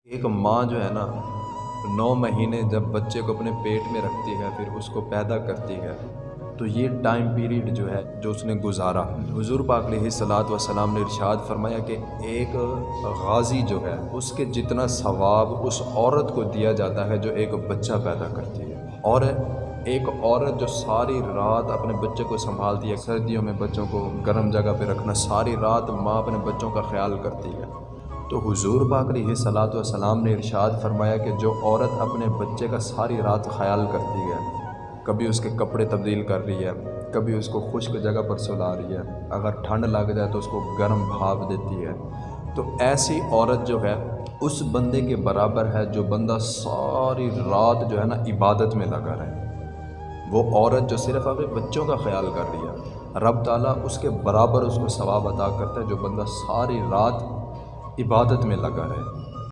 एक माँ जो है ना 9 महीने जब बच्चे को अपने पेट में रखती है, फिर उसको पैदा करती है, तो ये टाइम पीरियड जो है जो उसने गुजारा, हुजूर पाक अलैहिस्सलात वस्सलाम ने इरशाद फरमाया कि एक गाज़ी जो है उसके जितना सवाब उस औरत को दिया जाता है जो एक बच्चा पैदा करती है। और एक औरत जो सारी रात अपने बच्चे को संभालती है, सर्दियों में बच्चों को गर्म जगह पे रखना, सारी रात माँ अपने बच्चों का ख्याल करती है। तो हुजूर पाक अलैहिस्सलातु वस्सलाम ने इरशाद फरमाया कि जो औरत अपने बच्चे का सारी रात ख्याल करती है, कभी उसके कपड़े तब्दील कर रही है, कभी उसको खुश्क जगह पर सुला रही है, अगर ठंड लग जाए तो उसको गर्म भाप देती है, तो ऐसी औरत जो है उस बंदे के बराबर है जो बंदा सारी रात जो है ना इबादत में लगा रहे। वो औरत जो सिर्फ़ अपने बच्चों का ख्याल कर रही है, रब ताला उसके बराबर उसको सवाब अता करता है जो बंदा सारी रात इबादत में लगा रहे।